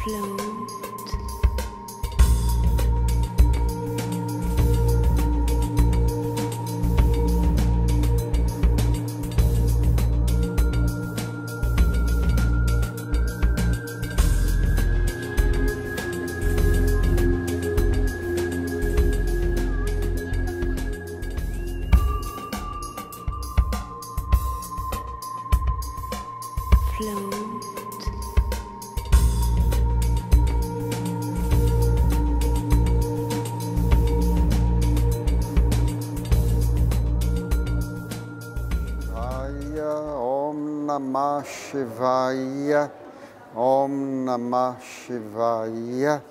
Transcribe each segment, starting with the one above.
float. Namah Shivaya, Om Namah Shivaya,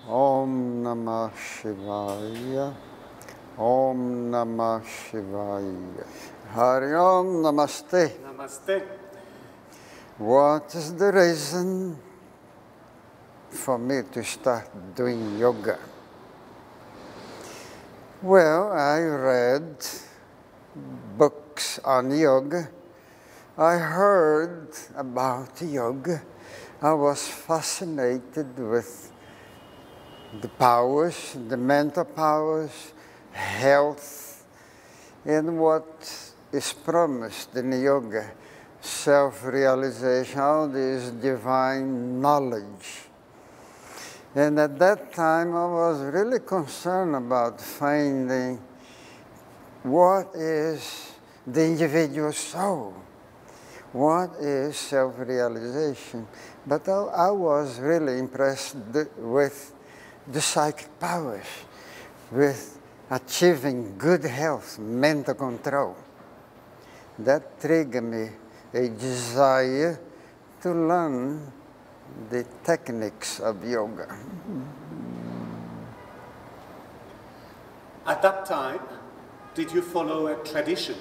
Om Namah Shivaya, Om Namah Shivaya. Hari Om, Namaste. Namaste. What is the reason for me to start doing yoga? Well, I read books on yoga. I heard about yoga. I was fascinated with the powers, the mental powers, health, and what is promised in yoga, self-realization, all this divine knowledge. And at that time, I was really concerned about finding what is the individual soul. What is self-realization? But I was really impressed with the psychic powers, with achieving good health, mental control. That triggered me a desire to learn the techniques of yoga. At that time, did you follow a tradition?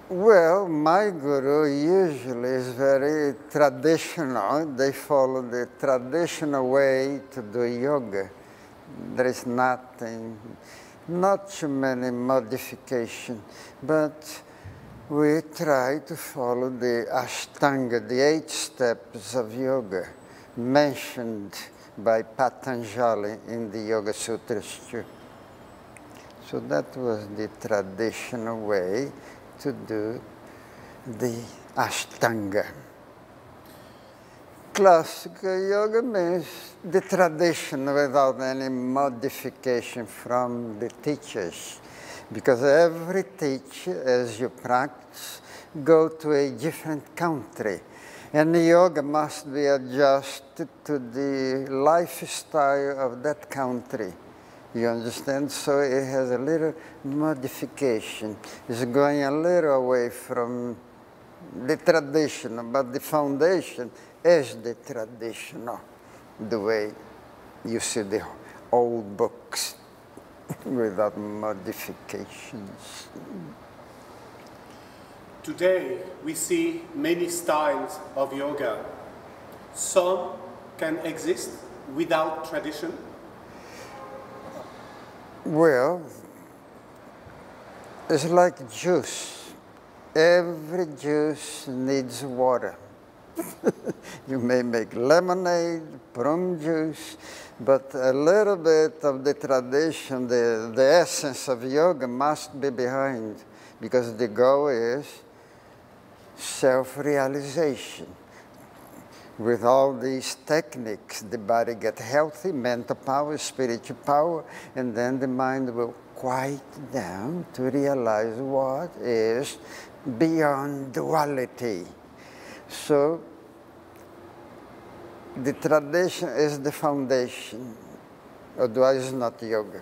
Well, my guru usually is very traditional. They follow the traditional way to do yoga. There is nothing, not too many modifications, but we try to follow the Ashtanga, the 8 steps of yoga, mentioned by Patanjali in the Yoga Sutras too. So that was the traditional way to do the Ashtanga. Classical yoga means the tradition without any modification from the teachers. Because every teacher, as you practice, go to a different country. And the yoga must be adjusted to the lifestyle of that country. You understand? So it has a little modification. It's going a little away from the traditional, but the foundation is the traditional, the way you see the old books without modifications. Today, we see many styles of yoga. Some can exist without tradition. Well, it's like juice. Every juice needs water. You may make lemonade, prune juice, but a little bit of the tradition, the essence of yoga must be behind, because the goal is self-realization. With all these techniques, the body gets healthy, mental power, spiritual power, and then the mind will quiet down to realize what is beyond duality. So, the tradition is the foundation, otherwise it's not yoga.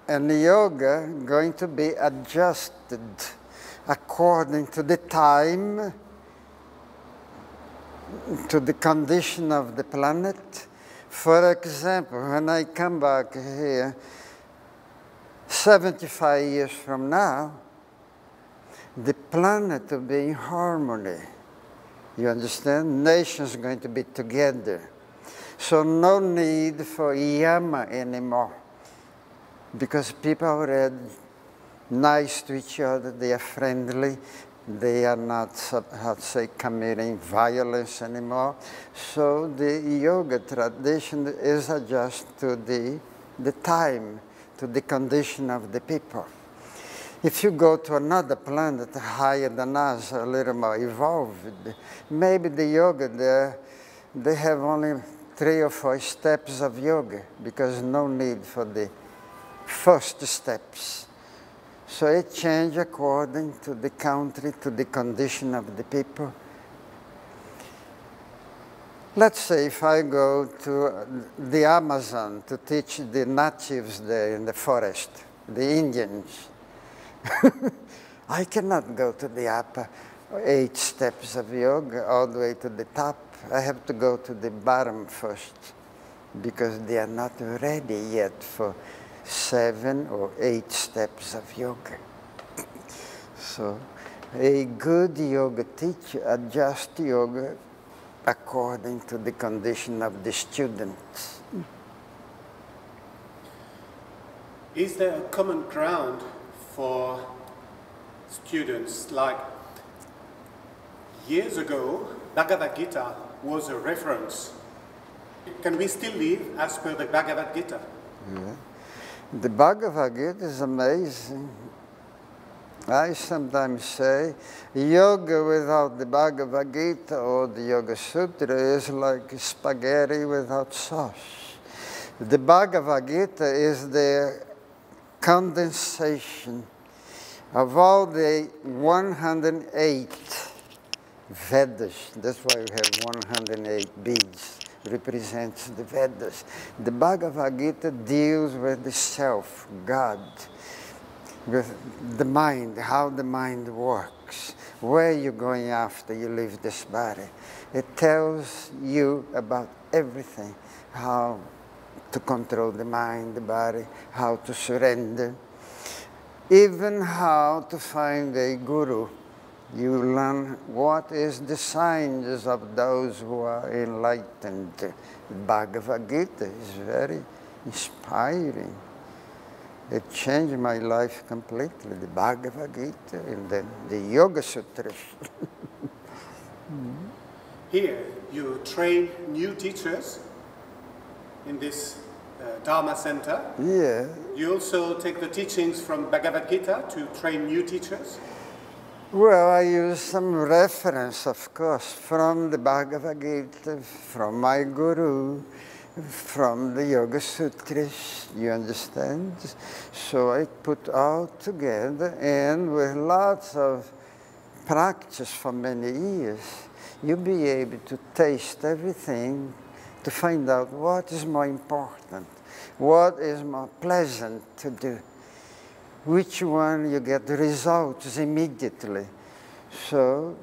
And yoga going to be adjusted according to the time, to the condition of the planet. For example, when I come back here 75 years from now, the planet will be in harmony. You understand? Nations are going to be together. So no need for yama anymore, because people are already nice to each other, they are friendly, They are not, how to say, committing violence anymore. So the yoga tradition is adjusted to the time, to the condition of the people. If you go to another planet higher than us, a little more evolved, maybe the yoga there, they have only 3 or 4 steps of yoga because no need for the first steps. So it changes according to the country, to the condition of the people. Let's say if I go to the Amazon to teach the natives there in the forest, the Indians, I cannot go to the upper 8 steps of yoga all the way to the top. I have to go to the bottom first because they are not ready yet for 7 or 8 steps of yoga. So a good yoga teacher adjusts yoga according to the condition of the students. Is there a common ground for students? Like years ago, Bhagavad Gita was a reference. Can we still live as per the Bhagavad Gita? Yeah. The Bhagavad Gita is amazing. I sometimes say yoga without the Bhagavad Gita or the Yoga Sutra is like spaghetti without sauce. The Bhagavad Gita is the condensation of all the 108 Vedas. That's why we have 108 beads. Represents the Vedas. The Bhagavad Gita deals with the self, God, with the mind, how the mind works, where you're going after you leave this body. It tells you about everything, how to control the mind, the body, how to surrender, even how to find a guru. You learn what is the signs of those who are enlightened. The Bhagavad Gita is very inspiring. It changed my life completely, the Bhagavad Gita and then the Yoga Sutras. Here, you train new teachers in this Dharma Center. Yeah. You also take the teachings from Bhagavad Gita to train new teachers. Well, I use some reference, of course, from the Bhagavad Gita, from my guru, from the Yoga Sutras, you understand? So I put all together, and with lots of practice for many years, you'll be able to taste everything to find out what is more important, what is more pleasant to do. Which one you get results immediately. So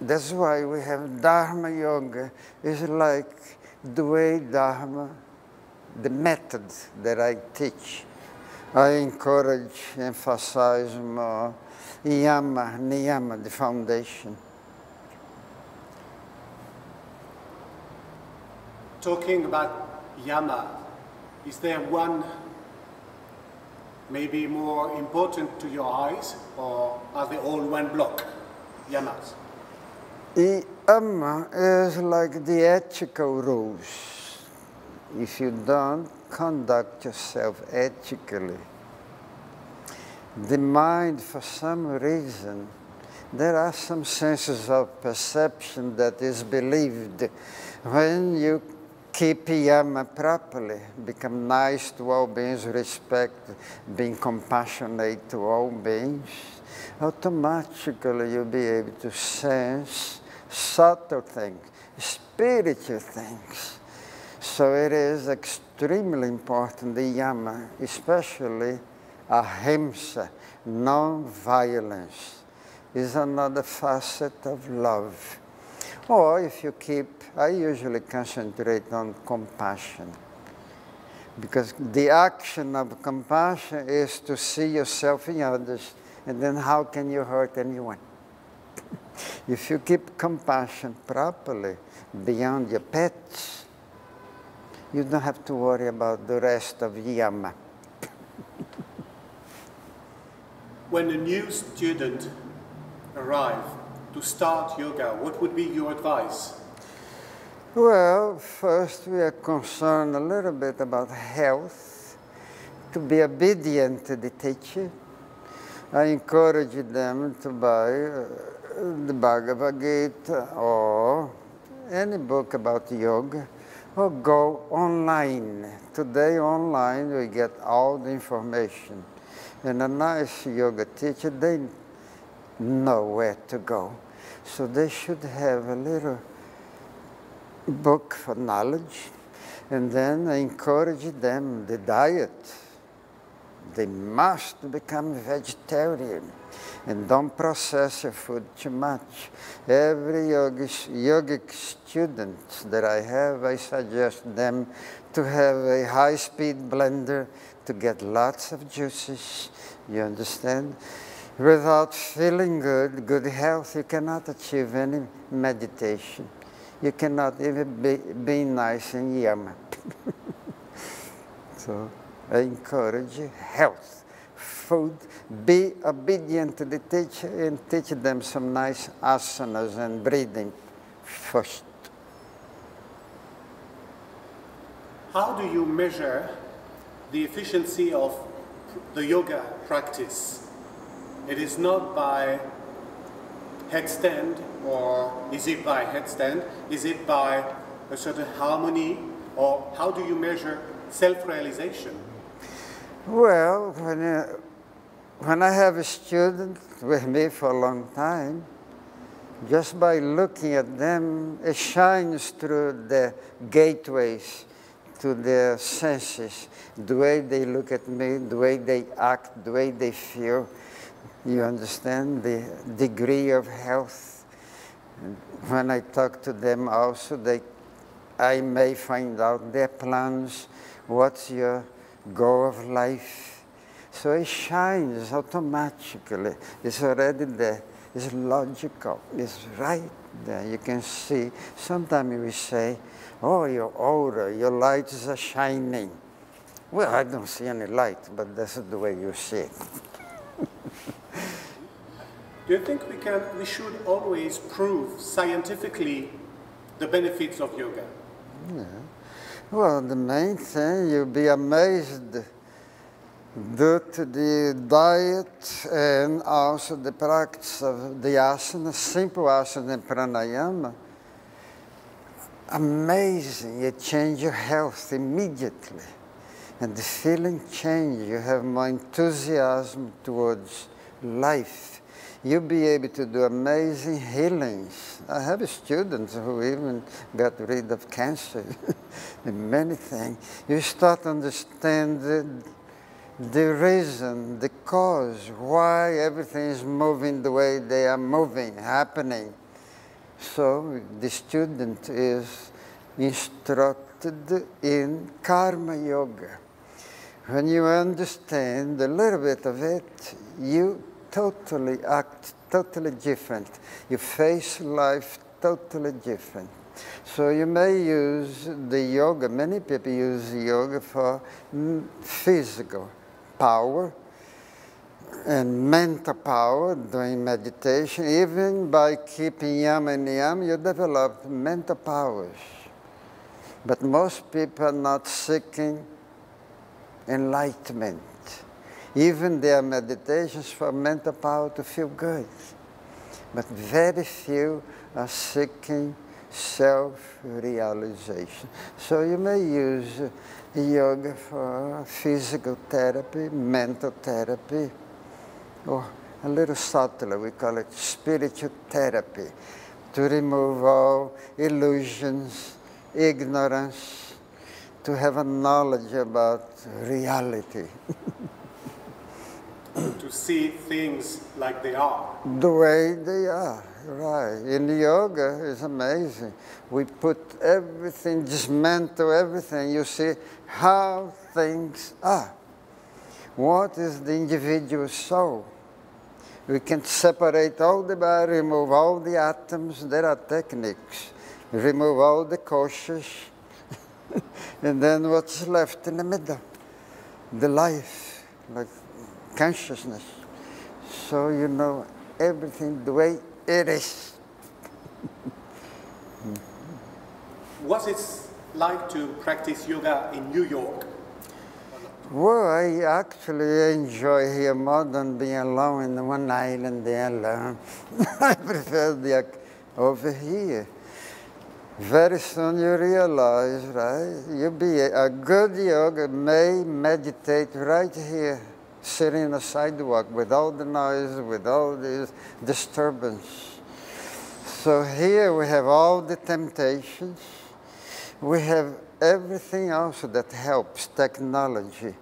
that's why we have Dharma Yoga. It's like the way Dharma, the method that I teach. I encourage, emphasize more Yama, Niyama, the foundation. Talking about Yama, is there one maybe more important to your eyes, or are they all one block, yamas? Yama is like the ethical rules. If you don't conduct yourself ethically, the mind, for some reason, there are some senses of perception that is believed. When you keep Yama properly, become nice to all beings, respect, being compassionate to all beings, automatically you'll be able to sense subtle things, spiritual things. So it is extremely important, the Yama, especially ahimsa, non-violence, is another facet of love. Or if you keep, I usually concentrate on compassion, because the action of compassion is to see yourself in others, and then how can you hurt anyone? If you keep compassion properly beyond your pets, you don't have to worry about the rest of Yama. When a new student arrive to start yoga, what would be your advice? Well, first we are concerned a little bit about health, to be obedient to the teacher. I encourage them to buy the Bhagavad Gita or any book about yoga, or go online. Today online we get all the information. And a nice yoga teacher, they know where to go. So they should have a little book for knowledge. And then I encourage them, the diet. They must become vegetarian and don't process your food too much. Every yogic student that I have, I suggest them to have a high-speed blender to get lots of juices, you understand? Without feeling good, good health, you cannot achieve any meditation. You cannot even be nice and yum. So I encourage health, food, be obedient to the teacher and teach them some nice asanas and breathing first. How do you measure the efficiency of the yoga practice? It is not by headstand, or is it by headstand? Is it by a certain harmony, or how do you measure self-realization? Well, when I have a student with me for a long time, just by looking at them, it shines through the gateways to their senses, the way they look at me, the way they act, the way they feel. You understand the degree of health. And when I talk to them also, I may find out their plans, what's your goal of life. So it shines automatically. It's already there. It's logical. It's right there. You can see. Sometimes we say, oh, you're older, your lights are shining. Well, I don't see any light, but that's the way you see it. Do you think we should always prove scientifically the benefits of yoga? Yeah. Well, the main thing, you'll be amazed due to the diet and also the practice of the asana, simple asana and pranayama. Amazing, you change your health immediately. And the feeling changes, you have more enthusiasm towards life. You'll be able to do amazing healings. I have students who even got rid of cancer and many things. You start to understand the reason, the cause, why everything is moving the way they are moving, happening. So the student is instructed in karma yoga. When you understand a little bit of it, you totally act totally different. You face life totally different. So you may use the yoga, many people use yoga for physical power and mental power doing meditation. Even by keeping yam and niyam, you develop mental powers. But most people are not seeking enlightenment. Even their meditations for mental power to feel good. But very few are seeking self-realization. So you may use yoga for physical therapy, mental therapy, or a little subtler, we call it spiritual therapy, to remove all illusions, ignorance, to have a knowledge about reality. To see things like they are. The way they are, right. In yoga, it's amazing. We put everything, dismantle everything. You see how things are. What is the individual soul? We can separate all the body, remove all the atoms. There are techniques. Remove all the koshas. And then what's left in the middle? The life, like consciousness. So, you know, everything the way it is. What's it like to practice yoga in New York? Well, I actually enjoy here more than being alone in one island there alone. I prefer the over here. Very soon you realize, right? You be a good yoga may meditate right here, sitting on the sidewalk without the noise, without this disturbance. So here we have all the temptations. We have everything else that helps, technology,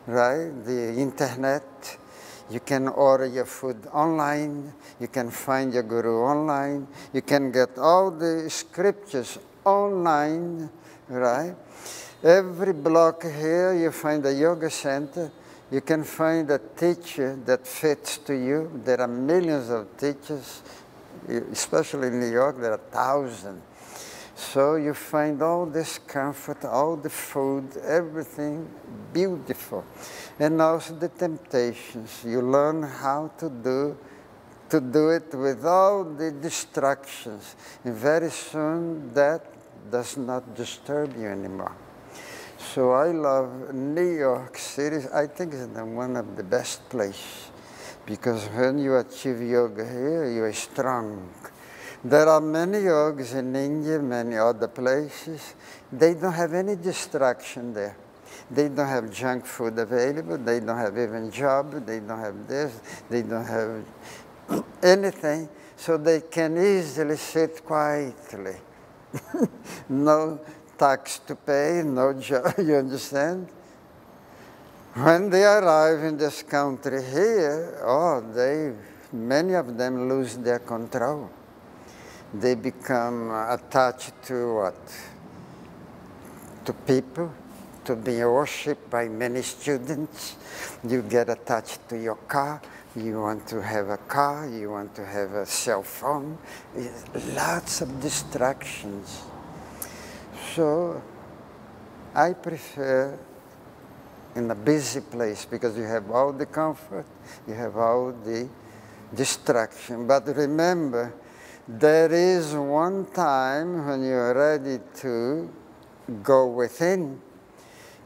right? The internet. You can order your food online. You can find your guru online. You can get all the scriptures online, right? Every block here, you find a yoga center. You can find a teacher that fits to you. There are millions of teachers, especially in New York, there are thousands. So you find all this comfort, all the food, everything beautiful. And also the temptations. You learn how to do it without the distractions. And very soon that does not disturb you anymore. So I love New York City. I think it's one of the best places. Because when you achieve yoga here, you are strong. There are many yogas in India, many other places. They don't have any distraction there. They don't have junk food available. They don't have even job. They don't have this. They don't have anything. So they can easily sit quietly. No tax to pay, no job, you understand? When they arrive in this country here, many of them lose their control. They become attached to what? To people, to be worshipped by many students. You get attached to your car. You want to have a car. You want to have a cell phone. Lots of distractions. So I prefer in a busy place because you have all the comfort, you have all the distraction. But remember, there is one time when you're ready to go within,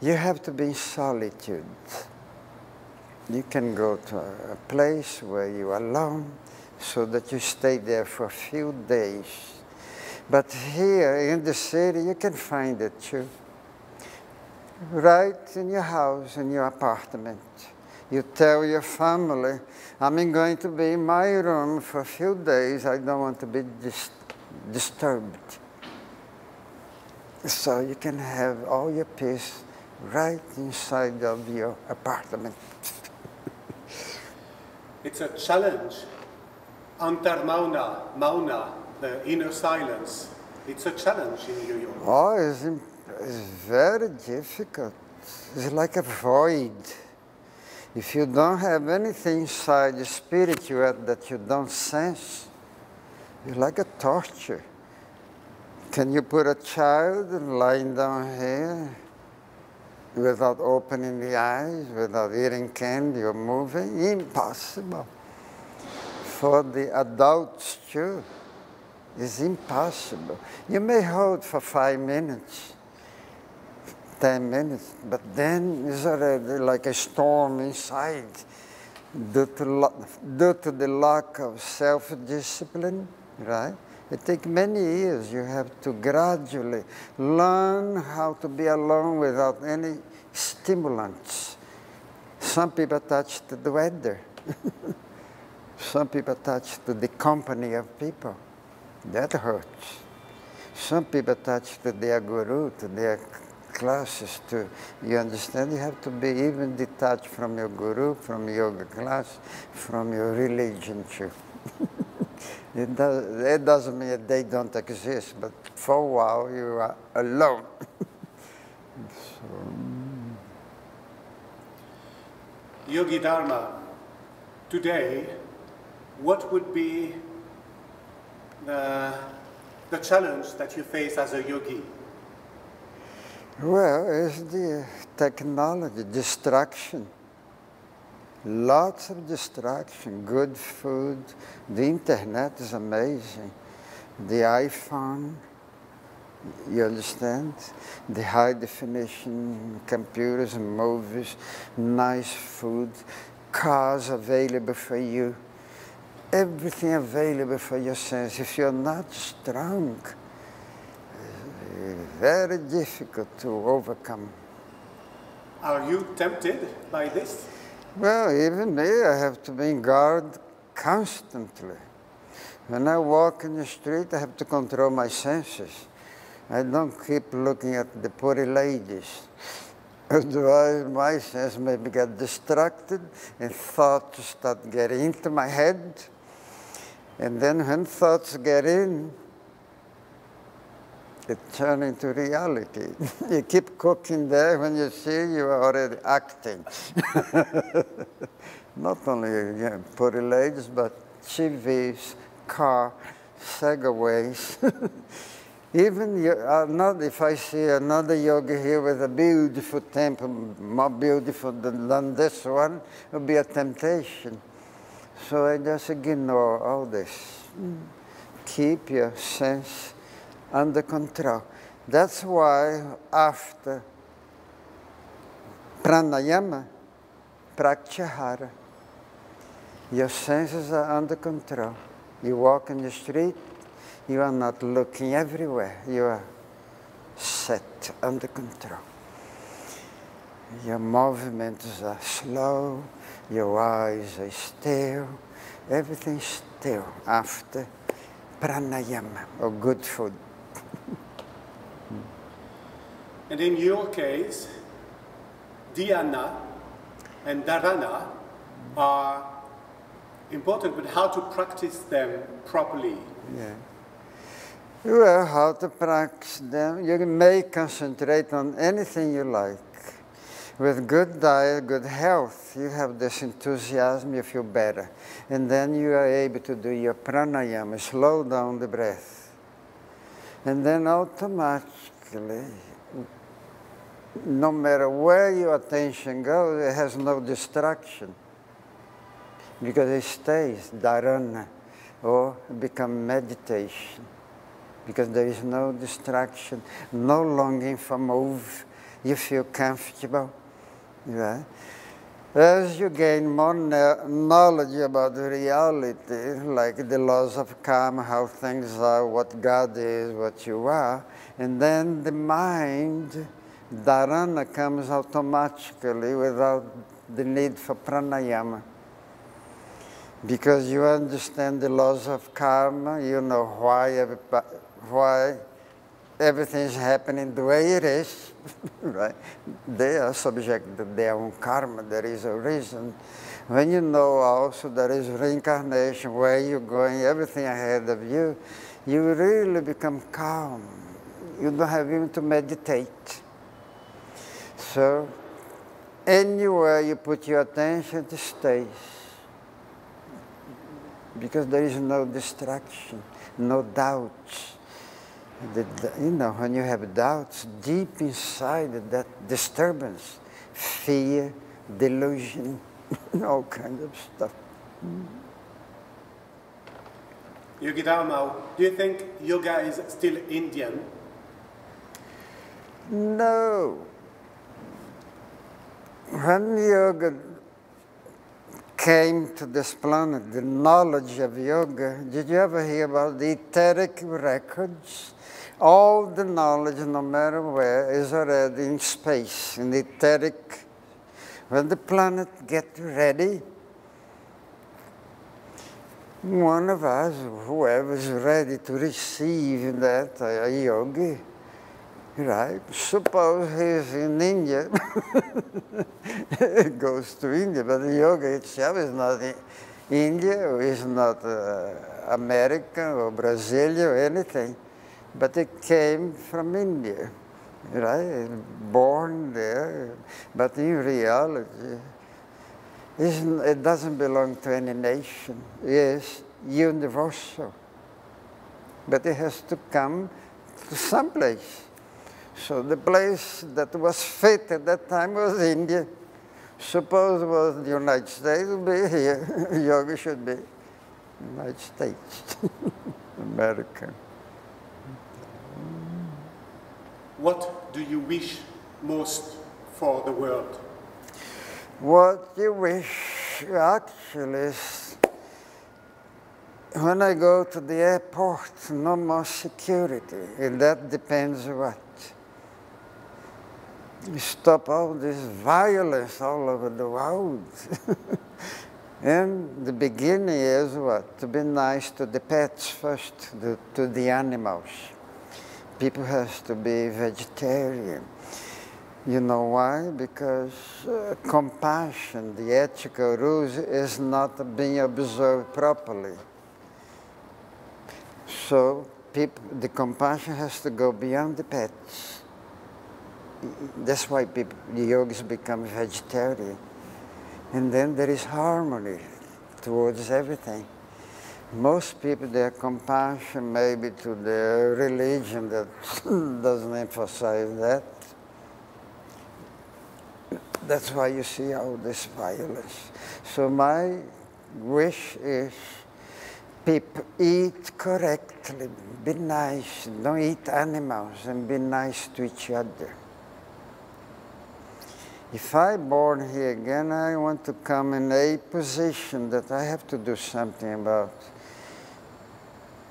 you have to be in solitude. You can go to a place where you are alone so that you stay there for a few days. But here in the city, you can find it too. Right in your house, in your apartment. You tell your family, I'm going to be in my room for a few days. I don't want to be disturbed. So you can have all your peace right inside of your apartment. It's a challenge. Antarmauna, mauna, the inner silence. It's a challenge in New York. Oh, it's very difficult. It's like a void. If you don't have anything inside the spiritual that you don't sense, it's like a torture. Can you put a child lying down here without opening the eyes, without eating candy or moving? Impossible. For the adults too, it's impossible. You may hold for 5 minutes, 10 minutes, but then it's already like a storm inside due to the lack of self-discipline, right? It takes many years. You have to gradually learn how to be alone without any stimulants. Some people attached to the weather. Some people attached to the company of people. That hurts. Some people attached to their guru, to their classes. You understand? You have to be even detached from your guru, from yoga class, from your religion too. It doesn't mean that they don't exist, but for a while you are alone. Yogi Dharma, today, what would be the challenge that you face as a yogi? Well, it's the technology, distraction. Lots of distraction, good food, the internet is amazing. The iPhone, you understand? The high definition computers and movies, nice food, cars available for you, everything available for your sense. If you're not strong, very difficult to overcome. Are you tempted by this? Well, even me, I have to be on guard constantly. When I walk in the street, I have to control my senses. I don't keep looking at the pretty ladies. Otherwise, my sense maybe get distracted and thoughts start getting into my head. And then when thoughts get in, it turns into reality. You keep cooking there, when you see you are already acting. Not only pretty ladies, but TVs, car, segways. Even if I see another yogi here with a beautiful temple, more beautiful than this one, it will be a temptation. So I just ignore all this. Keep your sense under control. That's why after pranayama, pratyahara, your senses are under control. You walk in the street, you are not looking everywhere. You are set under control. Your movements are slow, your eyes are still, everything's still after pranayama, or good food. And in your case, dhyana and dharana are important, but how to practice them properly? Yeah. Well, how to practice them? You may concentrate on anything you like. With good diet, good health, you have this enthusiasm, you feel better. And then you are able to do your pranayama, slow down the breath. And then automatically, no matter where your attention goes, it has no distraction. Because it stays dharana, or become meditation. Because there is no distraction, no longing for move. You feel comfortable. Right? As you gain more knowledge about reality, like the laws of karma, how things are, what God is, what you are, and then the mind, dharana, comes automatically without the need for pranayama. Because you understand the laws of karma, you know why everything is happening the way it is, right? They are subject to their own karma, there is a reason. When you know also there is reincarnation, where you're going, everything ahead of you, you really become calm. You don't have even to meditate. So, anywhere you put your attention, it stays. Because there is no distraction, no doubts. When you have doubts, deep inside that disturbance, fear, delusion, all kinds of stuff. Yogi Dharma, do you think yoga is still Indian? No. When yoga came to this planet, the knowledge of yoga, did you ever hear about the etheric records? All the knowledge, no matter where, is already in space, in the etheric. When the planet gets ready, one of us, whoever is ready to receive that, a yogi, right? Suppose he's in India, he goes to India, but the yoga itself is not in India, or is not American or Brazilian or anything, but it came from India, right? Born there, but in reality, it doesn't belong to any nation. It is universal, but it has to come to some place. So the place that was fit at that time was India. Suppose it was the United States, it would be here. Yoga should be United States, American. What do you wish most for the world? What you wish, actually, is when I go to the airport, no more security. And that depends what? You stop all this violence all over the world. And the beginning is what? To be nice to the pets first, to the animals. People have to be vegetarian. You know why? Because compassion, the ethical rules, is not being observed properly. So the compassion has to go beyond the pets. That's why the yogis become vegetarian. And then there is harmony towards everything. Most people, their compassion maybe to their religion that doesn't emphasize that. That's why you see all this violence. So my wish is people eat correctly, be nice, don't eat animals, and be nice to each other. If I'm born here again, I want to come in a position that I have to do something about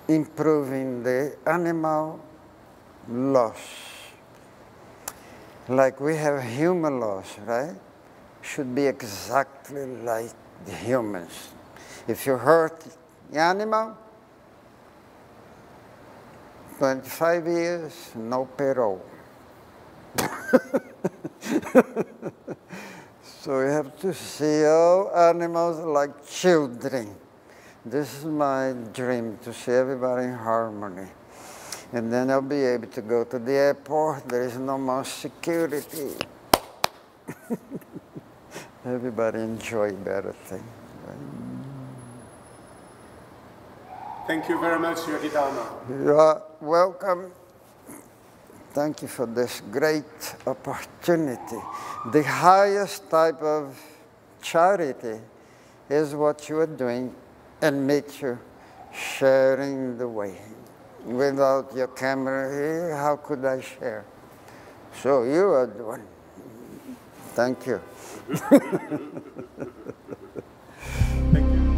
improving the animal laws. Like we have human laws, right? Should be exactly like the humans. If you hurt the animal, 25 years, no parole. So we have to see all animals like children. This is my dream, to see everybody in harmony. And then I'll be able to go to the airport. There is no more security. Everybody enjoy better things. Thank you very much, Yogi Dharma. You are welcome. Thank you for this great opportunity. The highest type of charity is what you are doing, and Mittra sharing the way. Without your camera here, how could I share? So you are the one. Thank you. Thank you.